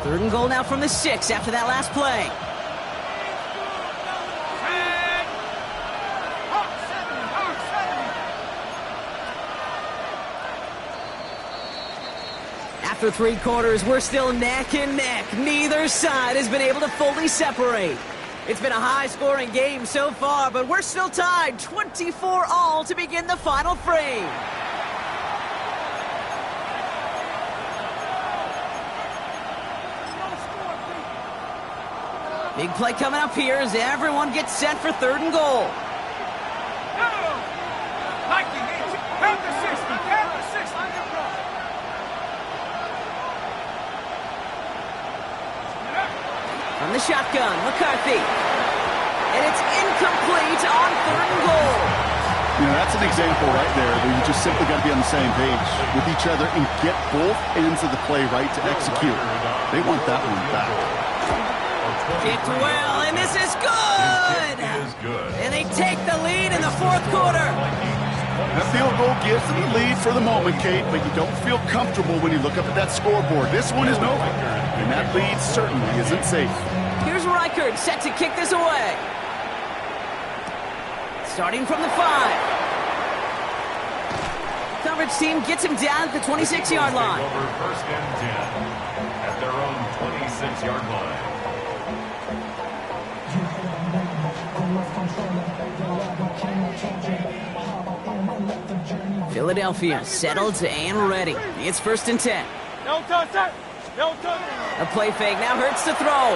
Third and goal now from the 6 after that last play. After 3 quarters, we're still neck and neck. Neither side has been able to fully separate. It's been a high-scoring game so far, but we're still tied 24-all to begin the final frame. Big play coming up here as everyone gets set for third and goal. Count the 60. Count the 60. From the shotgun, McCarthy. And it's incomplete on third and goal. You know, that's an example right there where you just simply got to be on the same page with each other and get both ends of the play right to execute. They want that one back. Kicked well, and this is good! And they take the lead in the fourth quarter. That field goal gives them the lead for the moment, Kate, but you don't feel comfortable when you look up at that scoreboard. This one is no, and that lead certainly isn't safe. Here's Reichard set to kick this away. Starting from the 5. Coverage team gets him down at the 26-yard line. First and 10 at their own 26-yard line. Philadelphia settled and ready. It's first and 10. Don't touch it. Don't touch it. A play fake now hurts to throw.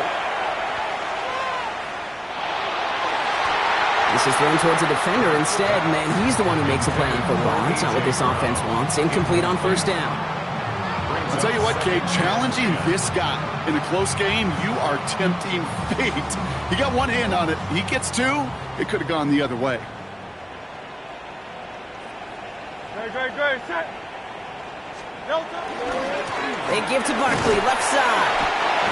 This is thrown towards a defender instead. Man, he's the one who makes a play on football. That's not what this offense wants. Incomplete on first down. I'll tell you what, Kate, challenging this guy in a close game, you are tempting fate. He got one hand on it. He gets 2. It could have gone the other way. Great. Set. They give to Barkley, left side.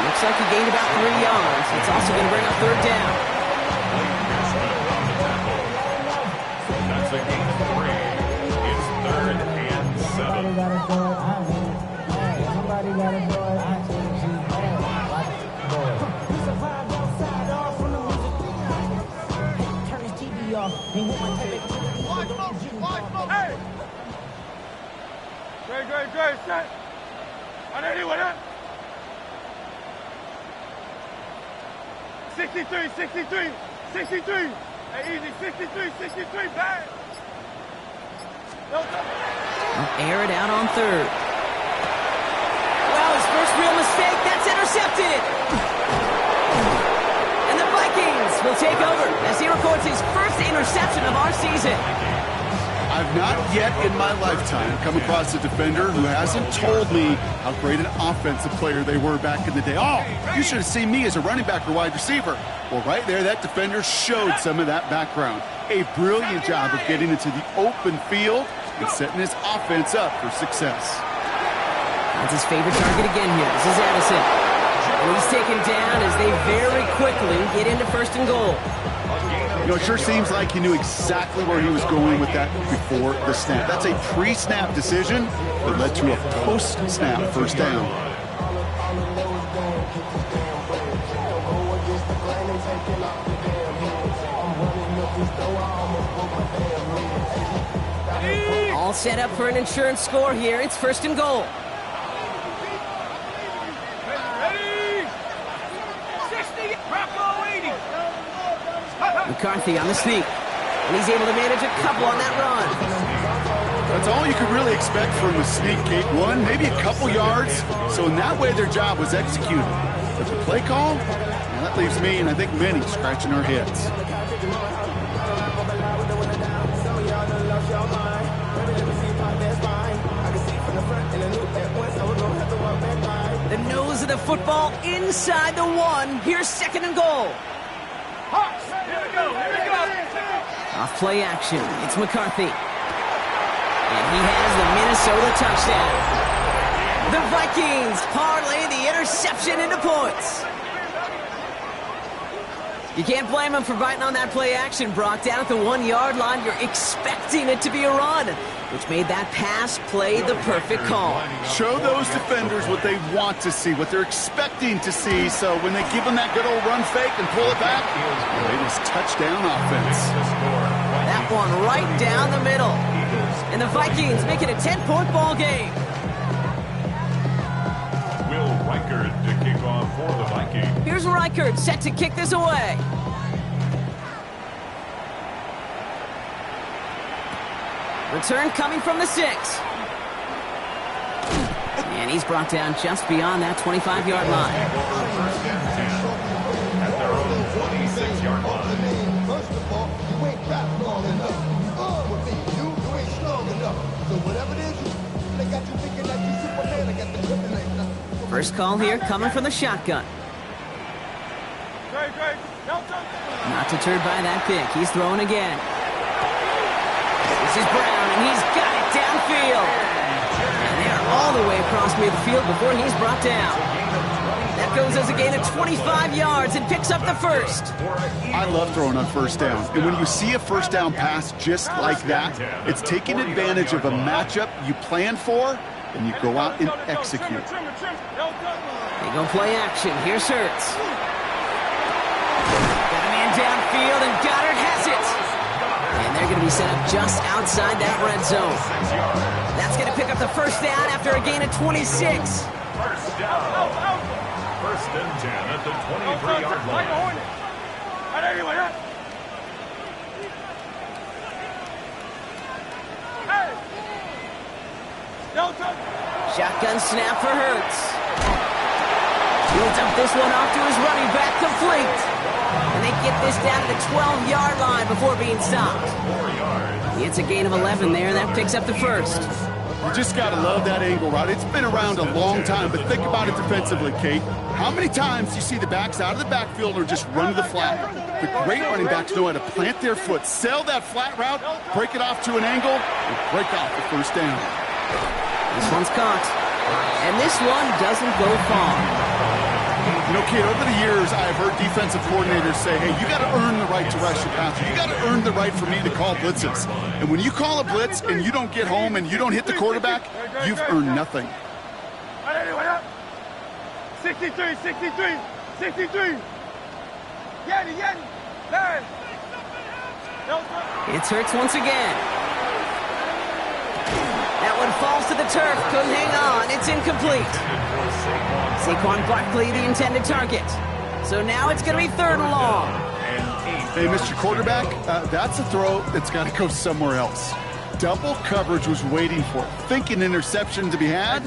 Looks like he gained about 3 yards. It's also going to bring up third down. That's a gain of 3. It's third and 7. Hey! Great. Set. On anyone up. 63. Hey, easy. 63. Back. Air it out on third. Well, his first real mistake. That's intercepted. And the Vikings will take over as he records his first interception of our season. I've not yet in my lifetime come across a defender who hasn't told me how great an offensive player they were back in the day. Oh, you should have seen me as a running back or wide receiver. Well, right there, that defender showed some of that background. A brilliant job of getting into the open field and setting his offense up for success. That's his favorite target again here. This is Addison. And he's taken down as they very quickly get into first and goal. You know, it sure seems like he knew exactly where he was going with that before the snap. That's a pre-snap decision that led to a post-snap first down. All set up for an insurance score here. It's first and goal. Ready? 60. Rocco 80. McCarthy on the sneak. And he's able to manage a couple on that run. That's all you could really expect from a sneak, Kate. One, maybe a couple yards. So in that way, their job was executed. But the play call, well, that leaves me, and I think many, scratching our heads. The nose of the football inside the 1. Here's second and goal. Hawks, here we go, here we go. Off play action. It's McCarthy. And he has the Minnesota touchdown. The Vikings parlay the interception into points. You can't blame him for biting on that play action, Brock. Down at the 1-yard line, you're expecting it to be a run, which made that pass play the perfect call. Show those defenders what they want to see, what they're expecting to see. So when they give them that good old run fake and pull it back, it is touchdown offense. That one right down the middle. And the Vikings make it a 10-point ball game. Will Reichard to kick off for the Vikings. Here's Reichard set to kick this away. Return coming from the 6. And he's brought down just beyond that 25-yard line. First and 10 at their own 26-yard line. First of all, you ain't rap long enough. With me, you ain't strong enough. So whatever it is, they got you thinking that you Superman. I got the kryptonite. First call here coming from the shotgun. Great. Not deterred by that pick. He's throwing again. This is Brown, and he's got it downfield. And they're all the way across midfield before he's brought down. That goes as a gain of 25 yards and picks up the first. I love throwing on first down. And when you see a first down pass just like that, it's taking advantage of a matchup you planned for, and you go out and execute. They go play action. Here's Hurts. Got a man downfield, and Goddard has it. And they're going to be set up just outside that red zone. That's going to pick up the first down after a gain of 26. First down. First and 10 at the 23-yard line. Shotgun snap for Hurts. He'll dump this one off to his running back, complete. And they get this down to the 12-yard line before being stopped. 4 yards. It's a gain of 11 there. That picks up the first. You just got to love that angle route. It's been around a long time, but think about it defensively, Kate. How many times you see the backs out of the backfield or just run to the flat? The great running backs know how to plant their foot, sell that flat route, break it off to an angle, and break off the first down. This one's caught. And this one doesn't go far. You know, Kate, over the years, I've heard defensive coordinators say, hey, you got to earn the right to rush your passer. You got to earn the right for me to call blitzes. And when you call a blitz and you don't get home and you don't hit the quarterback, you've earned nothing. 63. Yeti. Hey. It's Hurts once again. That one falls to the turf. Couldn't hang on. It's incomplete. Saquon Barkley, the intended target. So now it's going to be third and long. Hey, Mr. Quarterback, that's a throw that's got to go somewhere else. Double coverage was waiting for it. Thinking interception to be had.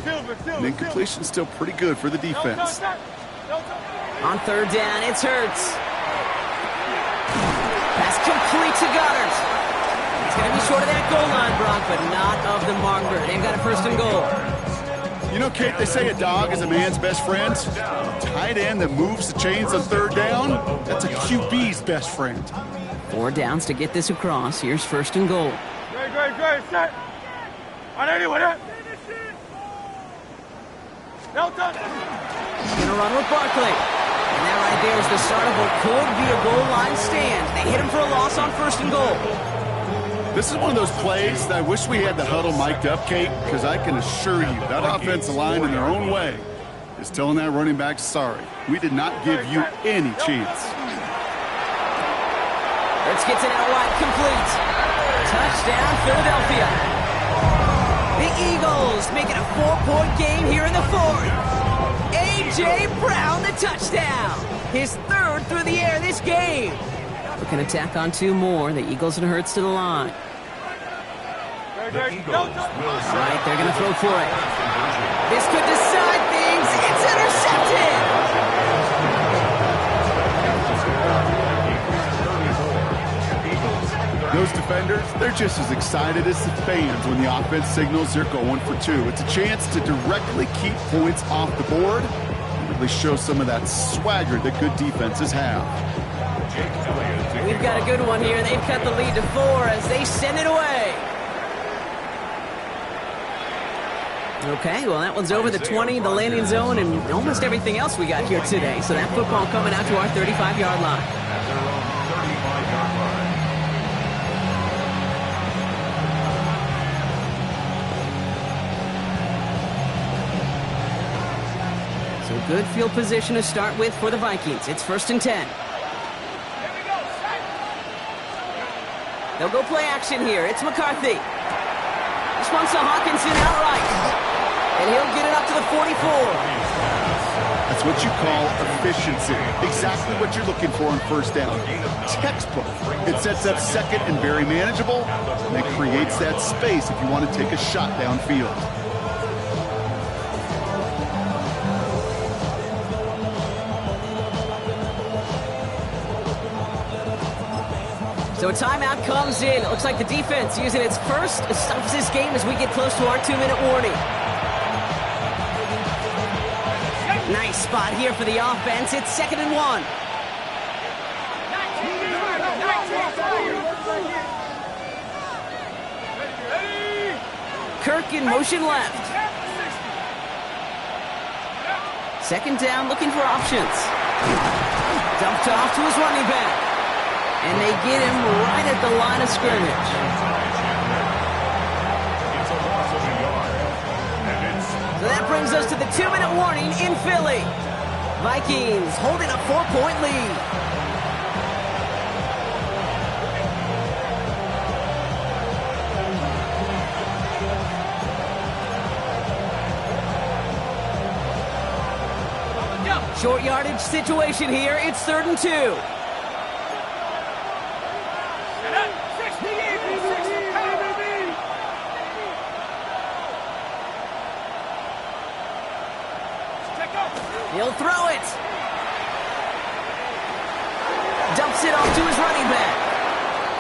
And incompletion still pretty good for the defense. On third down, it's Hurts. Pass complete to Goddard. It's going to be short of that goal line, Brock, but not of the marker. They've got a first and goal. You know, Kate, they say a dog is a man's best friend. A tight end that moves the chains on third down, that's a QB's best friend. 4 downs to get this across. Here's first and goal. Great. Set. On anyone. Nelson. He's going to run with Barkley. And that right there is the start of what could be a goal line stand. They hit him for a loss on first and goal. This is one of those plays that I wish we had the huddle mic'd up, Kate, because I can assure you that offensive line in their own way is telling that running back, sorry, we did not give you any chance. Hurts gets it out wide, complete. Touchdown, Philadelphia. The Eagles make it a 4-point game here in the fourth. A.J. Brown, the touchdown. His third through the air this game. Looking to tack on 2 more. The Eagles and Hurts to the line. The Eagles will Right, they're going to throw for it. This could decide things. It's intercepted. Those defenders, they're just as excited as the fans when the offense signals they're going for 2. It's a chance to directly keep points off the board and really show some of that swagger that good defenses have. We've got a good one here. They've cut the lead to 4 as they send it away. Okay, well, that one's over the 20, the landing zone, and almost everything else we got here today. So that football coming out to our 35-yard line. At their own 35-yard line. So good field position to start with for the Vikings. It's 1st and 10. They'll go play action here. It's McCarthy. This one's to Hawkinson outright. And he'll get it up to the 44. That's what you call efficiency. Exactly what you're looking for on 1st down. Textbook. It sets up 2nd and very manageable, and it creates that space if you want to take a shot downfield. So a timeout comes in. It looks like the defense using its first stops this game as we get close to our 2-minute warning. Nice spot here for the offense. It's 2nd and 1. Kirk in motion left. 2nd down, looking for options. Dumped off to his running back. And they get him right at the line of scrimmage. So that brings us to the 2-minute warning in Philly. Vikings holding a 4-point lead. Short yardage situation here. It's 3rd and 2. He'll throw it. Dumps it off to his running back.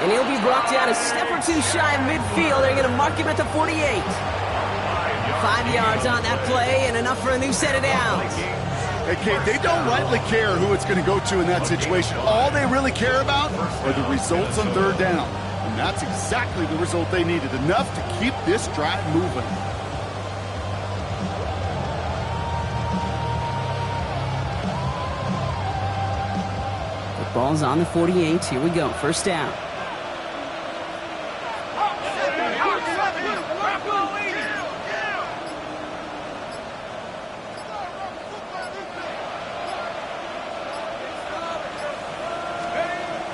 And he'll be brought down a step or 2 shy of midfield. They're going to mark him at the 48. 5 yards on that play and enough for a new set of downs. Hey, Kate, they don't rightly care who it's going to go to in that situation. All they really care about are the results on 3rd down. And that's exactly the result they needed. Enough to keep this drive moving. Ball's on the 48. Here we go. 1st down.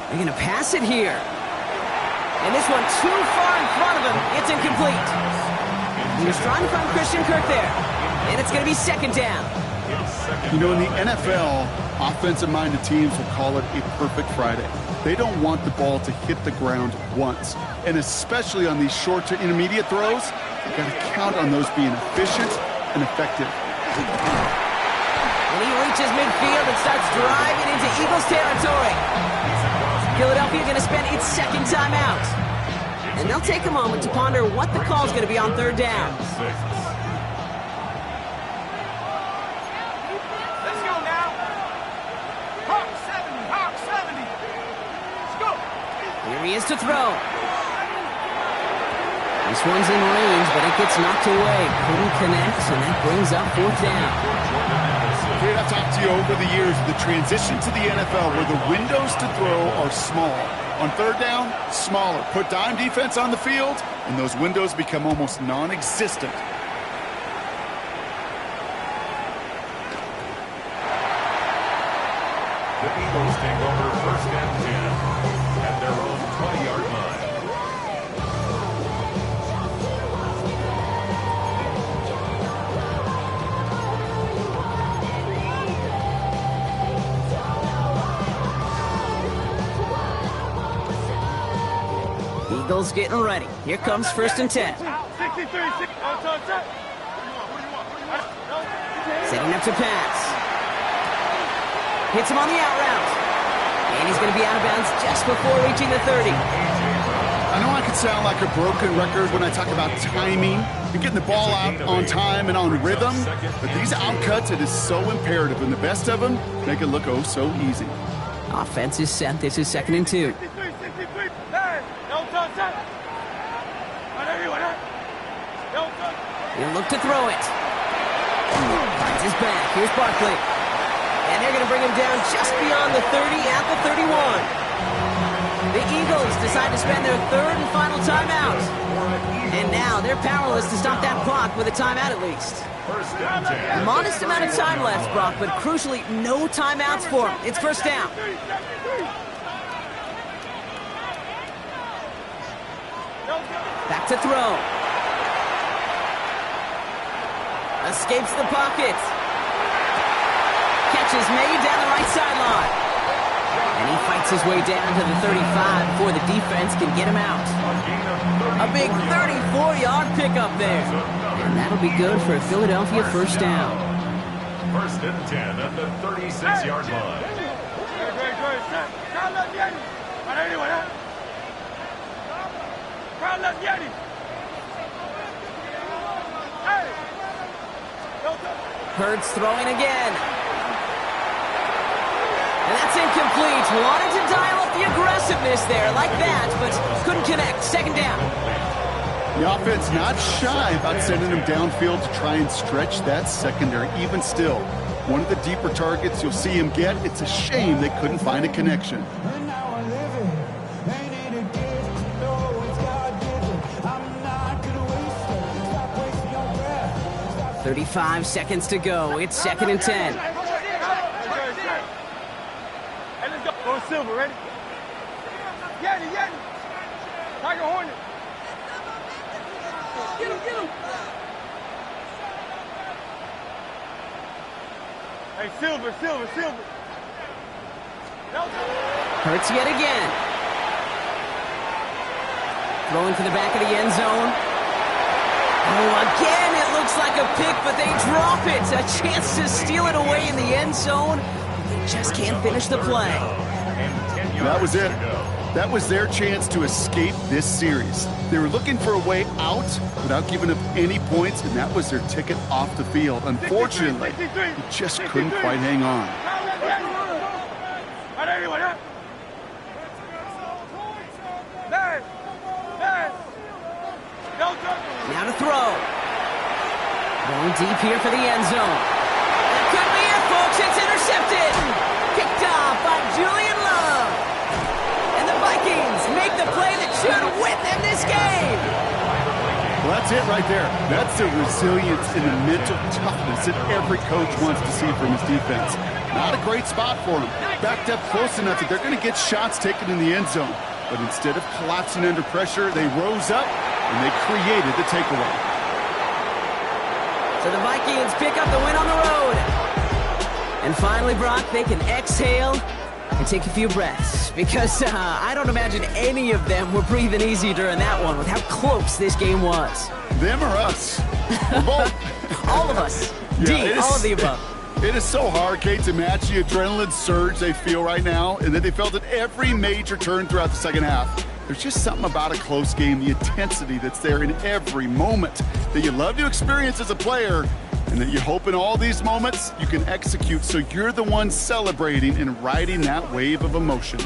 They're going to pass it here. And this one too far in front of him. It's incomplete. He was trying to find Christian Kirk there. And it's going to be 2nd down. You know, in the NFL, offensive-minded teams will call it a perfect Friday. They don't want the ball to hit the ground once. And especially on these short to intermediate throws, you've got to count on those being efficient and effective. And he reaches midfield and starts driving into Eagles territory. Philadelphia going to spend its 2nd timeout. And they'll take a moment to ponder what the call is going to be on 3rd down. Here he is to throw. This one's in range, but it gets knocked away. Couldn't connect, and that brings up 4th down. Kate, I've talked to you over the years, the transition to the NFL where the windows to throw are small. On 3rd down, smaller. Put dime defense on the field, and those windows become almost non-existent. The Eagles take over 1st and 10 at their own 20-yard line. Eagles getting ready. Here comes 1st and 10. 63, Setting up to pass. Hits him on the out route. And he's going to be out of bounds just before reaching the 30. I know I could sound like a broken record when I talk about timing and getting the ball out on time and on rhythm, but these outcuts, it is so imperative, and the best of them make it look oh so easy. Offense is set. This is 2nd and 2. He'll look to throw it. Finds his back. Here's Barkley. And they're going to bring him down just beyond the 30 at the 31. The Eagles decide to spend their 3rd and final timeout. And now they're powerless to stop that clock with a timeout at least. Modest amount of time left, Brock, but crucially, no timeouts for him. It's 1st down. Back to throw. Escapes the pocket. Catch is made down the right sideline. And he fights his way down to the 35 before the defense can get him out. A big 34-yard pickup there. And that'll be good for a Philadelphia 1st down. 1st and 10 at the 36-yard line. Hurts throwing again. And that's incomplete. Wanted to dial up the aggressiveness there like that, but couldn't connect. 2nd down. The offense not shy about sending him downfield to try and stretch that secondary. Even still, one of the deeper targets you'll see him get. It's a shame they couldn't find a connection. 35 seconds to go. It's 2nd and 10. Hey, let's go. Go Silver, ready? Yeti. Tiger Hornet. Get him. Hey, Silver. Hurts yet again. Throwing to the back of the end zone. Oh, again, it looks like a pick, but they drop it. A chance to steal it away in the end zone. They just can't finish the play. That was it. That was their chance to escape this series. They were looking for a way out without giving up any points, and that was their ticket off the field. Unfortunately, they just couldn't quite hang on. Now to throw. Going deep here for the end zone. That could be it, folks. It's intercepted. Picked off by Julian Love. And the Vikings make the play that should win them this game. Well, that's it right there. That's the resilience and the mental toughness that every coach wants to see from his defense. Not a great spot for them. Backed up close enough that they're going to get shots taken in the end zone. But instead of collapsing under pressure, they rose up and they created the takeaway. So the Vikings pick up the win on the road. And finally, Brock, they can exhale and take a few breaths. Because I don't imagine any of them were breathing easy during that one with how close this game was. Them or us? Both. All of us. Yeah, all of the above. It is so hard, Kate, to match the adrenaline surge they feel right now, and that they felt at every major turn throughout the second half. There's just something about a close game, the intensity that's there in every moment that you love to experience as a player, and that you hope in all these moments you can execute so you're the one celebrating and riding that wave of emotion.